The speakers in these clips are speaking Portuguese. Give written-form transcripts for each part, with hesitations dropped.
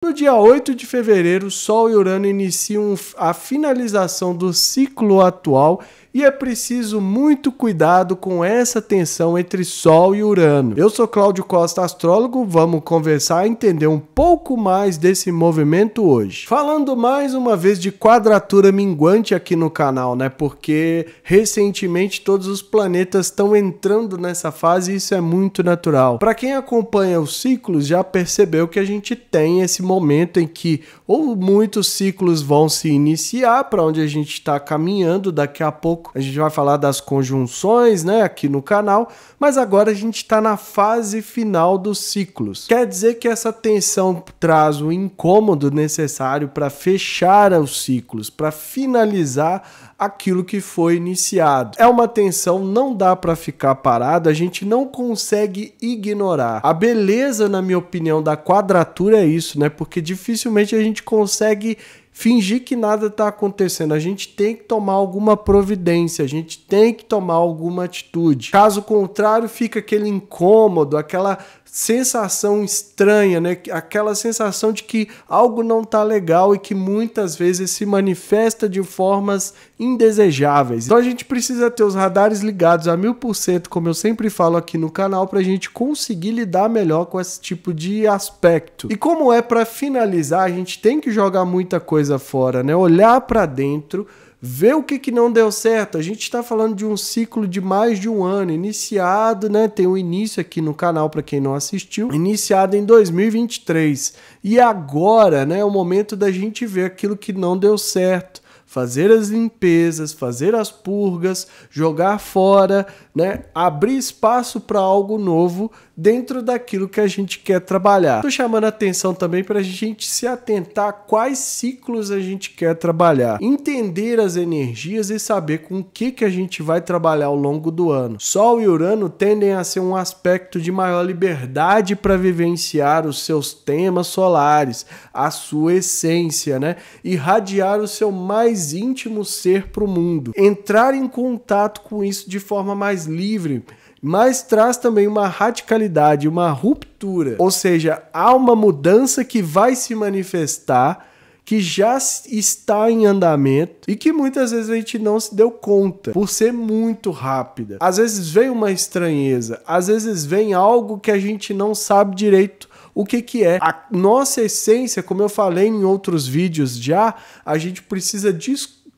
No dia 8 de fevereiro, Sol e Urano iniciam a finalização do ciclo atual e é preciso muito cuidado com essa tensão entre Sol e Urano. Eu sou Cláudio Costa, astrólogo, vamos conversar e entender um pouco mais desse movimento hoje. Falando mais uma vez de quadratura minguante aqui no canal, né? Porque recentemente todos os planetas estão entrando nessa fase e isso é muito natural. Para quem acompanha os ciclos já percebeu que a gente tem esse momento em que ou muitos ciclos vão se iniciar, para onde a gente está caminhando. Daqui a pouco a gente vai falar das conjunções, né, aqui no canal, mas agora a gente está na fase final dos ciclos. Quer dizer que essa tensão traz o incômodo necessário para fechar os ciclos, para finalizar aquilo que foi iniciado. É uma tensão, não dá para ficar parado, a gente não consegue ignorar. A beleza, na minha opinião, da quadratura é isso, né? Porque dificilmente a gente consegue fingir que nada está acontecendo. A gente tem que tomar alguma providência, a gente tem que tomar alguma atitude. Caso contrário, fica aquele incômodo, aquela sensação estranha, né? Aquela sensação de que algo não está legal e que muitas vezes se manifesta de formas indesejáveis. Então a gente precisa ter os radares ligados a 1000%, como eu sempre falo aqui no canal, para a gente conseguir lidar melhor com esse tipo de aspecto. E como é para finalizar, a gente tem que jogar muita coisa fora, né? Olhar para dentro, ver o que não deu certo. A gente está falando de um ciclo de mais de um ano, iniciado, né? Tem um início aqui no canal para quem não assistiu, iniciado em 2023. E agora, né, é o momento da gente ver aquilo que não deu certo, fazer as limpezas, fazer as purgas, jogar fora, né? Abrir espaço para algo novo dentro daquilo que a gente quer trabalhar. Estou chamando a atenção também para a gente se atentar a quais ciclos a gente quer trabalhar, entender as energias e saber com o que a gente vai trabalhar ao longo do ano. Sol e Urano tendem a ser um aspecto de maior liberdade para vivenciar os seus temas solares, a sua essência, né? Irradiar o seu mais íntimo ser para o mundo, entrar em contato com isso de forma mais livre, mas traz também uma radicalidade, uma ruptura, ou seja, há uma mudança que vai se manifestar, que já está em andamento e que muitas vezes a gente não se deu conta, por ser muito rápida. Às vezes vem uma estranheza, às vezes vem algo que a gente não sabe direito o que é. A nossa essência, como eu falei em outros vídeos já, a gente precisa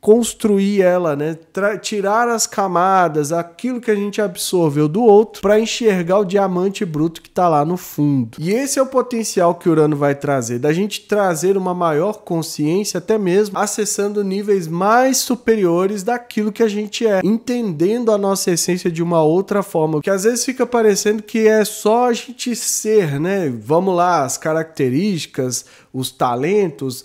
construir ela, né? Tirar as camadas, aquilo que a gente absorveu do outro, para enxergar o diamante bruto que está lá no fundo. E esse é o potencial que Urano vai trazer, da gente trazer uma maior consciência, até mesmo acessando níveis mais superiores daquilo que a gente é, entendendo a nossa essência de uma outra forma, que às vezes fica parecendo que é só a gente ser, né? Vamos lá, as características, os talentos,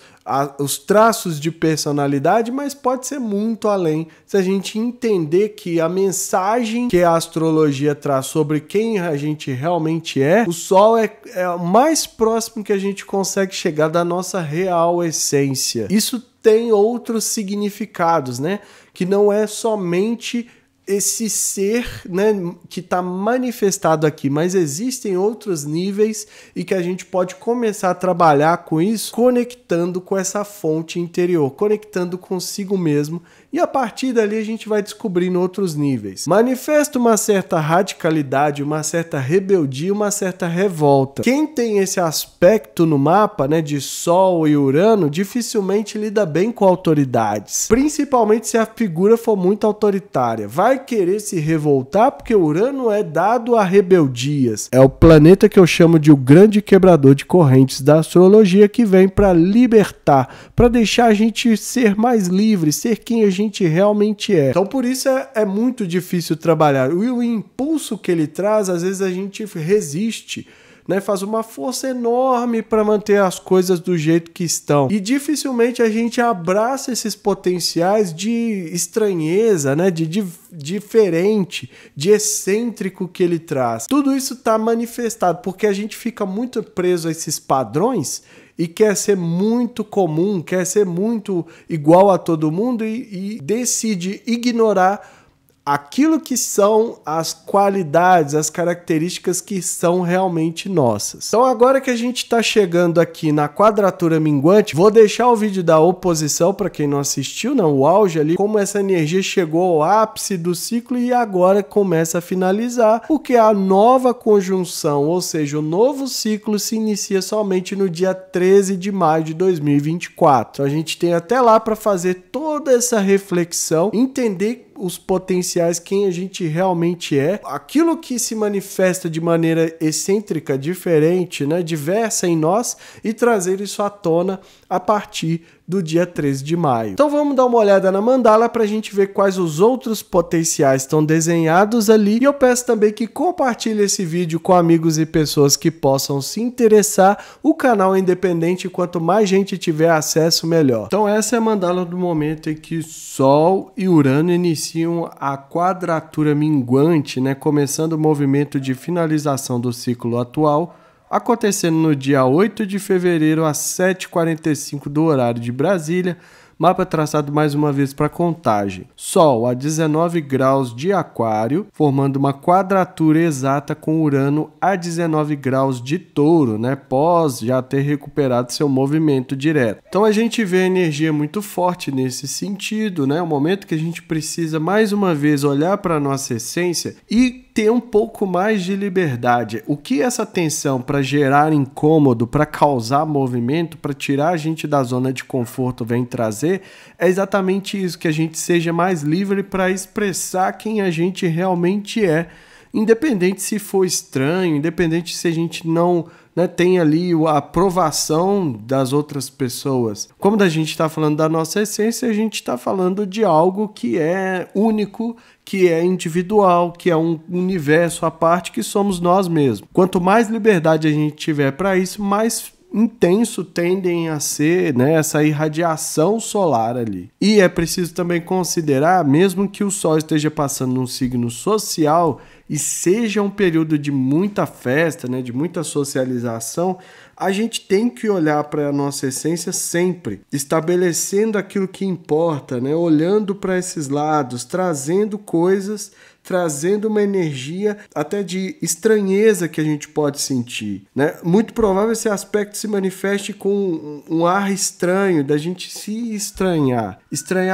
os traços de personalidade, mas pode ser muito além. Se a gente entender que a mensagem que a astrologia traz sobre quem a gente realmente é, o Sol é o mais próximo que a gente consegue chegar da nossa real essência. Isso tem outros significados, né? Que não é somente esse ser, né, que está manifestado aqui, mas existem outros níveis e que a gente pode começar a trabalhar com isso, conectando com essa fonte interior, conectando consigo mesmo, e a partir dali a gente vai descobrindo outros níveis. Manifesta uma certa radicalidade, uma certa rebeldia, uma certa revolta. Quem tem esse aspecto no mapa, né, de Sol e Urano, dificilmente lida bem com autoridades, principalmente se a figura for muito autoritária. Vai querer se revoltar porque Urano é dado a rebeldias. É o planeta que eu chamo de o grande quebrador de correntes da astrologia, que vem para libertar, para deixar a gente ser mais livre, ser quem a gente realmente é. Então por isso é muito difícil trabalhar. O impulso que ele traz, às vezes a gente resiste, né, faz uma força enorme para manter as coisas do jeito que estão. E dificilmente a gente abraça esses potenciais de estranheza, né, de diferente, de excêntrico que ele traz. Tudo isso está manifestado porque a gente fica muito preso a esses padrões e quer ser muito comum, quer ser muito igual a todo mundo e decide ignorar aquilo que são as qualidades, as características que são realmente nossas. Então agora que a gente está chegando aqui na quadratura minguante, vou deixar o vídeo da oposição para quem não assistiu, o auge ali, como essa energia chegou ao ápice do ciclo e agora começa a finalizar, porque a nova conjunção, ou seja, o novo ciclo se inicia somente no dia 13 de maio de 2024. Então a gente tem até lá para fazer toda essa reflexão, entender os potenciais, quem a gente realmente é, aquilo que se manifesta de maneira excêntrica, diferente, diversa em nós, e trazer isso à tona a partir do dia 13 de maio. Então vamos dar uma olhada na mandala para a gente ver quais os outros potenciais estão desenhados ali, e eu peço também que compartilhe esse vídeo com amigos e pessoas que possam se interessar. O canal é independente, quanto mais gente tiver acesso, melhor. Então essa é a mandala do momento em que Sol e Urano iniciam a quadratura minguante, começando o movimento de finalização do ciclo atual, acontecendo no dia 8 de fevereiro às 7h45 do horário de Brasília. Mapa traçado mais uma vez para contagem. Sol a 19 graus de Aquário, formando uma quadratura exata com Urano a 19 graus de Touro, pós já ter recuperado seu movimento direto. Então a gente vê a energia muito forte nesse sentido, o momento que a gente precisa mais uma vez olhar para a nossa essência e ter um pouco mais de liberdade. O que essa tensão para gerar incômodo, para causar movimento, para tirar a gente da zona de conforto vem trazer, é exatamente isso, que a gente seja mais livre para expressar quem a gente realmente é, independente se for estranho, independente se a gente não tem ali a aprovação das outras pessoas. Como a gente está falando da nossa essência, a gente está falando de algo que é único, que é individual, que é um universo à parte, que somos nós mesmos. Quanto mais liberdade a gente tiver para isso, mais intenso tendem a ser essa irradiação solar ali. E é preciso também considerar, mesmo que o Sol esteja passando num signo social e seja um período de muita festa, de muita socialização, a gente tem que olhar para a nossa essência sempre, estabelecendo aquilo que importa, olhando para esses lados, trazendo coisas, trazendo uma energia até de estranheza que a gente pode sentir. Muito provável esse aspecto se manifeste com um ar estranho, da gente se estranhar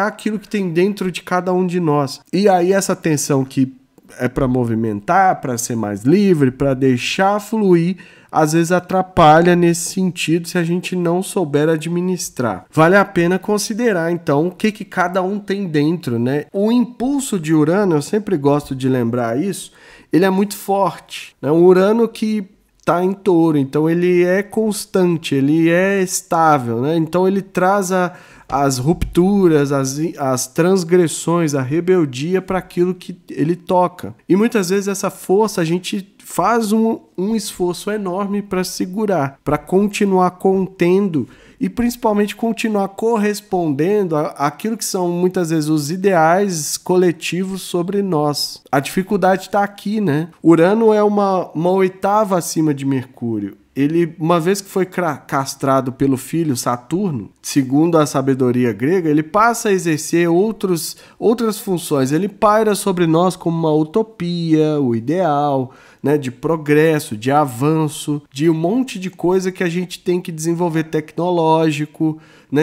aquilo que tem dentro de cada um de nós. E aí essa tensão que é para movimentar, para ser mais livre, para deixar fluir, às vezes atrapalha nesse sentido se a gente não souber administrar. Vale a pena considerar, então, o que cada um tem dentro, O impulso de Urano, eu sempre gosto de lembrar isso, ele é muito forte. Um Urano que está em Touro, então ele é constante, ele é estável, Então ele traz as rupturas, as transgressões, a rebeldia para aquilo que ele toca. E muitas vezes essa força a gente faz um esforço enorme para segurar, para continuar contendo e principalmente continuar correspondendo àquilo que são muitas vezes os ideais coletivos sobre nós. A dificuldade está aqui, Urano é uma oitava acima de Mercúrio. Ele, uma vez que foi castrado pelo filho Saturno, segundo a sabedoria grega, ele passa a exercer outras funções. Ele paira sobre nós como uma utopia, o ideal, de progresso, de avanço, de um monte de coisa que a gente tem que desenvolver tecnológico,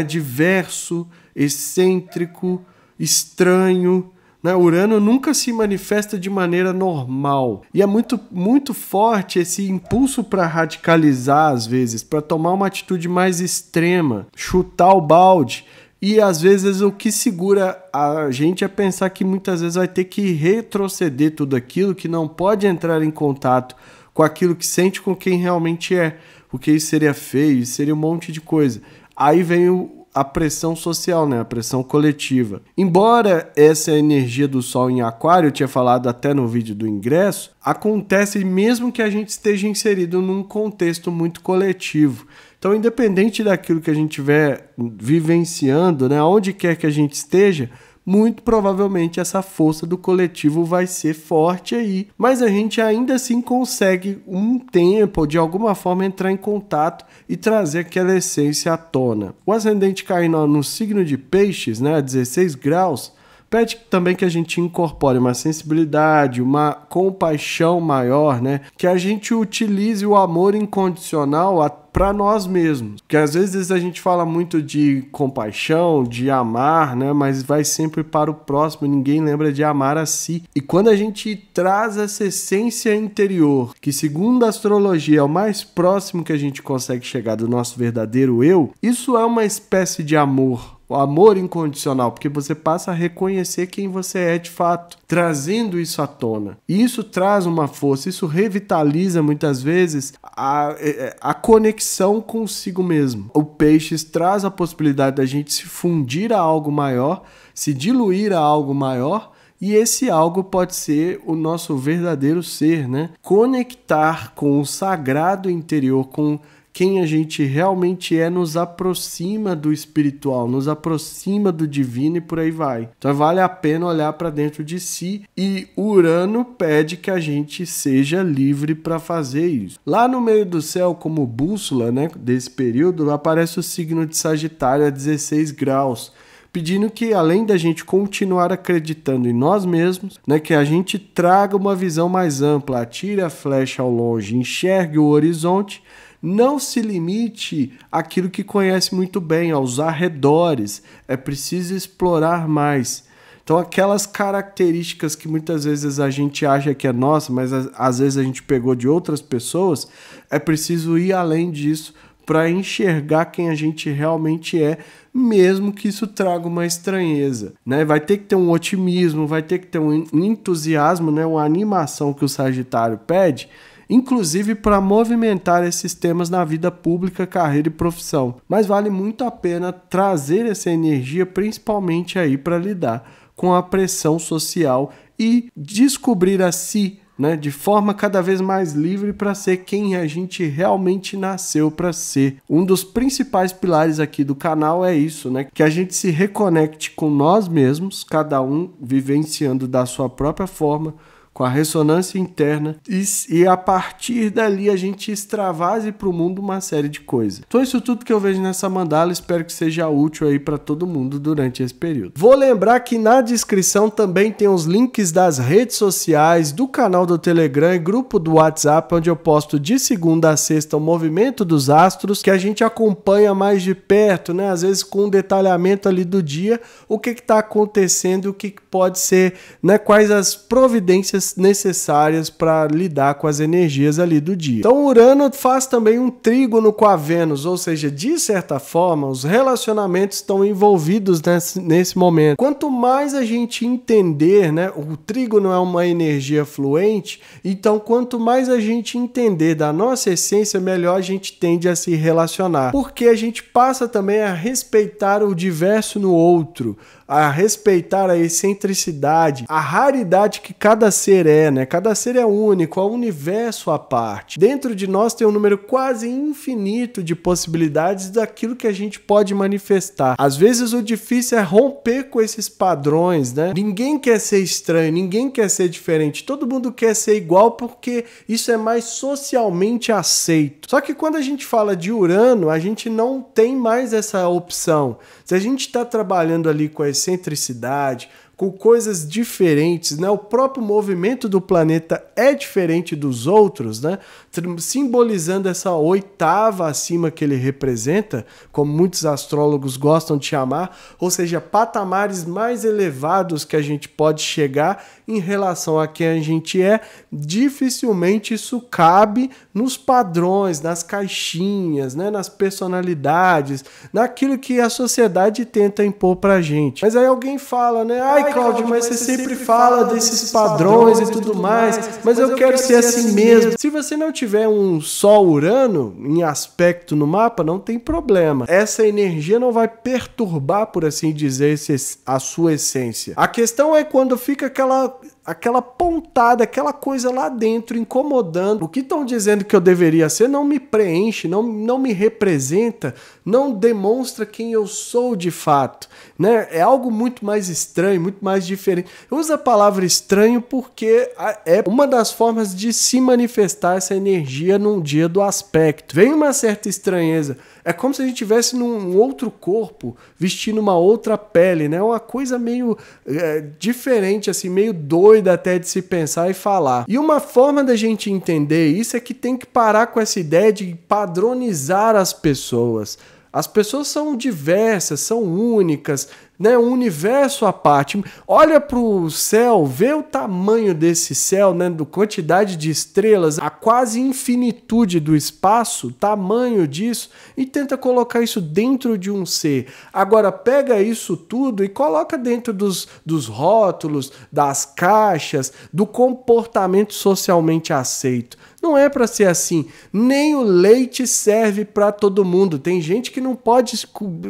diverso, excêntrico, estranho. Urano nunca se manifesta de maneira normal e é muito, muito forte esse impulso para radicalizar às vezes, para tomar uma atitude mais extrema, chutar o balde. E às vezes o que segura a gente é pensar que muitas vezes vai ter que retroceder tudo aquilo, que não pode entrar em contato com aquilo que sente, com quem realmente é, porque isso seria feio, isso seria um monte de coisa. Aí vem a pressão social, a pressão coletiva. Embora essa energia do Sol em Aquário, eu tinha falado até no vídeo do ingresso, acontece mesmo que a gente esteja inserido num contexto muito coletivo. Então, independente daquilo que a gente estiver vivenciando, onde quer que a gente esteja, muito provavelmente essa força do coletivo vai ser forte aí. Mas a gente ainda assim consegue um tempo, de alguma forma, entrar em contato e trazer aquela essência à tona. O ascendente cai no signo de Peixes, a 16 graus, Pede também que a gente incorpore uma sensibilidade, uma compaixão maior, né? Que a gente utilize o amor incondicional para nós mesmos. Porque às vezes a gente fala muito de compaixão, de amar, né? Mas vai sempre para o próximo, ninguém lembra de amar a si. E quando a gente traz essa essência interior, que segundo a astrologia é o mais próximo que a gente consegue chegar do nosso verdadeiro eu, isso é uma espécie de amor. O amor incondicional, porque você passa a reconhecer quem você é de fato, trazendo isso à tona. E isso traz uma força, isso revitaliza muitas vezes a conexão consigo mesmo. O Peixes traz a possibilidade da gente se fundir a algo maior, se diluir a algo maior, e esse algo pode ser o nosso verdadeiro ser, né? Conectar com o sagrado interior, com quem a gente realmente é, nos aproxima do espiritual, nos aproxima do divino e por aí vai. Então vale a pena olhar para dentro de si, e Urano pede que a gente seja livre para fazer isso. Lá no meio do céu, como bússola, né, desse período, aparece o signo de Sagitário a 16 graus, pedindo que, além da gente continuar acreditando em nós mesmos, né, que a gente traga uma visão mais ampla, atire a flecha ao longe, enxergue o horizonte, não se limite àquilo que conhece muito bem, aos arredores. É preciso explorar mais. Então, aquelas características que muitas vezes a gente acha que é nossa, mas às vezes a gente pegou de outras pessoas, é preciso ir além disso para enxergar quem a gente realmente é, mesmo que isso traga uma estranheza, né? Vai ter que ter um otimismo, vai ter que ter um entusiasmo, né? Uma animação que o Sagitário pede, inclusive para movimentar esses temas na vida pública, carreira e profissão. Mas vale muito a pena trazer essa energia, principalmente aí para lidar com a pressão social e descobrir a si, né, de forma cada vez mais livre para ser quem a gente realmente nasceu para ser. Um dos principais pilares aqui do canal é isso, né, que a gente se reconecte com nós mesmos, cada um vivenciando da sua própria forma, com a ressonância interna, e a partir dali a gente extravase para o mundo uma série de coisas. Então isso tudo que eu vejo nessa mandala, espero que seja útil aí para todo mundo durante esse período. Vou lembrar que na descrição também tem os links das redes sociais, do canal do Telegram e grupo do WhatsApp, onde eu posto de segunda a sexta o movimento dos astros, que a gente acompanha mais de perto, né? Às vezes com um detalhamento ali do dia, o que está acontecendo, o que pode ser, né? Quais as providências necessárias para lidar com as energias ali do dia. Então Urano faz também um trígono com a Vênus, ou seja, de certa forma os relacionamentos estão envolvidos nesse momento. Quanto mais a gente entender, né, o trígono é uma energia fluente, então quanto mais a gente entender da nossa essência, melhor a gente tende a se relacionar, porque a gente passa também a respeitar o diverso no outro, a respeitar a excentricidade, a raridade que cada ser é, né? Cada ser é único, é um universo à parte. Dentro de nós tem um número quase infinito de possibilidades daquilo que a gente pode manifestar. Às vezes o difícil é romper com esses padrões, né? Ninguém quer ser estranho, ninguém quer ser diferente, todo mundo quer ser igual porque isso é mais socialmente aceito. Só que quando a gente fala de Urano, a gente não tem mais essa opção. Se a gente está trabalhando ali com a excentricidade, com coisas diferentes, né? O próprio movimento do planeta é diferente dos outros, né? Simbolizando essa oitava acima que ele representa, como muitos astrólogos gostam de chamar, ou seja, patamares mais elevados que a gente pode chegar em relação a quem a gente é. Dificilmente isso cabe nos padrões, nas caixinhas, né? Nas personalidades, naquilo que a sociedade tenta impor pra gente. Mas aí alguém fala, né? Ai, Cláudio, mas você sempre fala desses padrões e tudo mais, mas eu quero ser assim mesmo. Se você não tiver um Sol Urano em aspecto no mapa, não tem problema. Essa energia não vai perturbar, por assim dizer, a sua essência. A questão é quando fica aquela pontada, aquela coisa lá dentro incomodando. O que estão dizendo que eu deveria ser não me preenche, não me representa, não demonstra quem eu sou de fato, né? É algo muito mais estranho, muito mais diferente. Eu uso a palavra estranho porque é uma das formas de se manifestar essa energia num dia do aspecto. Vem uma certa estranheza. É como se a gente estivesse num outro corpo, vestindo uma outra pele, né? Uma coisa meio diferente, assim, meio doida até de se pensar e falar. E uma forma da gente entender isso é que tem que parar com essa ideia de padronizar as pessoas. As pessoas são diversas, são únicas, né? Um universo à parte. Olha para o céu, vê o tamanho desse céu, né? Da quantidade de estrelas, a quase infinitude do espaço, o tamanho disso, e tenta colocar isso dentro de um ser. Agora, pega isso tudo e coloca dentro dos rótulos, das caixas, do comportamento socialmente aceito. Não é para ser assim. Nem o leite serve para todo mundo. Tem gente que não pode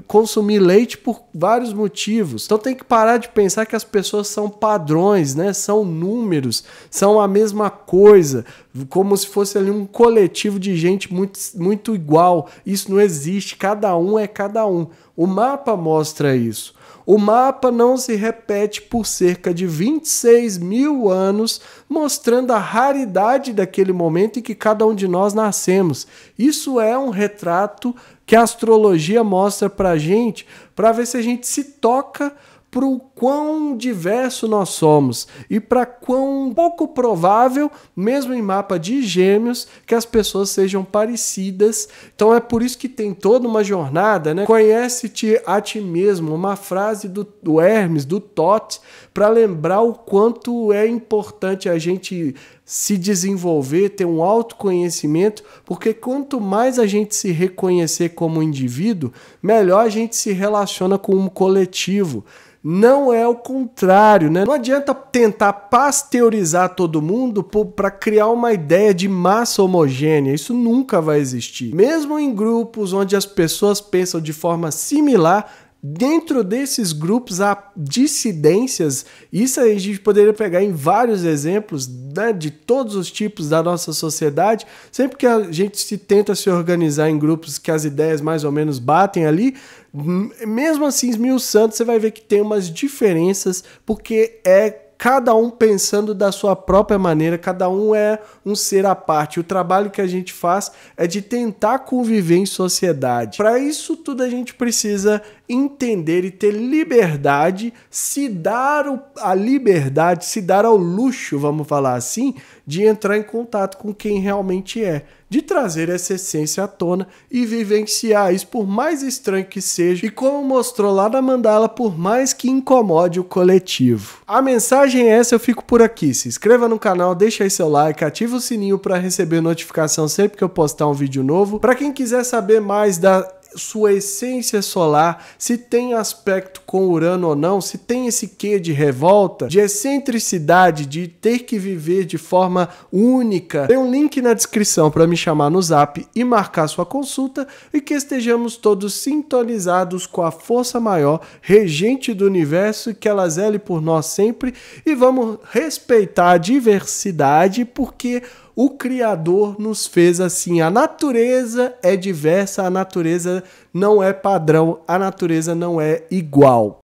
consumir leite por vários motivos. Então tem que parar de pensar que as pessoas são padrões, né? São números, são a mesma coisa, como se fosse ali um coletivo de gente muito igual. Isso não existe. Cada um é cada um. O mapa mostra isso. O mapa não se repete por cerca de 26 mil anos, mostrando a raridade daquele momento em que cada um de nós nascemos. Isso é um retrato que a astrologia mostra pra gente, para ver se a gente se toca para o quão diverso nós somos e para quão pouco provável, mesmo em mapa de Gêmeos, que as pessoas sejam parecidas. Então é por isso que tem toda uma jornada, né? Conhece-te a ti mesmo, uma frase do Hermes, do Thoth, para lembrar o quanto é importante a gente se desenvolver, ter um autoconhecimento, porque quanto mais a gente se reconhecer como indivíduo, melhor a gente se relaciona com um coletivo. Não é o contrário, né? Não adianta tentar pasteurizar todo mundo para criar uma ideia de massa homogênea. Isso nunca vai existir. Mesmo em grupos onde as pessoas pensam de forma similar, dentro desses grupos há dissidências. Isso a gente poderia pegar em vários exemplos, né, de todos os tipos da nossa sociedade. Sempre que a gente tenta se organizar em grupos que as ideias mais ou menos batem mesmo assim esmiuçando, você vai ver que tem umas diferenças, porque cada um pensando da sua própria maneira, cada um é um ser à parte. O trabalho que a gente faz é de tentar conviver em sociedade. Para isso tudo a gente precisa entender e ter liberdade, se dar a liberdade, se dar ao luxo, vamos falar assim, de entrar em contato com quem realmente é, de trazer essa essência à tona e vivenciar isso, por mais estranho que seja, e como mostrou lá na mandala, por mais que incomode o coletivo. A mensagem é essa, eu fico por aqui. Se inscreva no canal, deixa aí seu like, ativa o sininho para receber notificação sempre que eu postar um vídeo novo. Para quem quiser saber mais da sua essência solar, se tem aspecto com Urano ou não, se tem esse quê de revolta, de excentricidade, de ter que viver de forma única, tem um link na descrição para me chamar no Zap e marcar sua consulta, e que estejamos todos sintonizados com a força maior, regente do universo, e que ela zele por nós sempre, e vamos respeitar a diversidade, porque o Criador nos fez assim. A natureza é diversa, a natureza não é padrão, a natureza não é igual.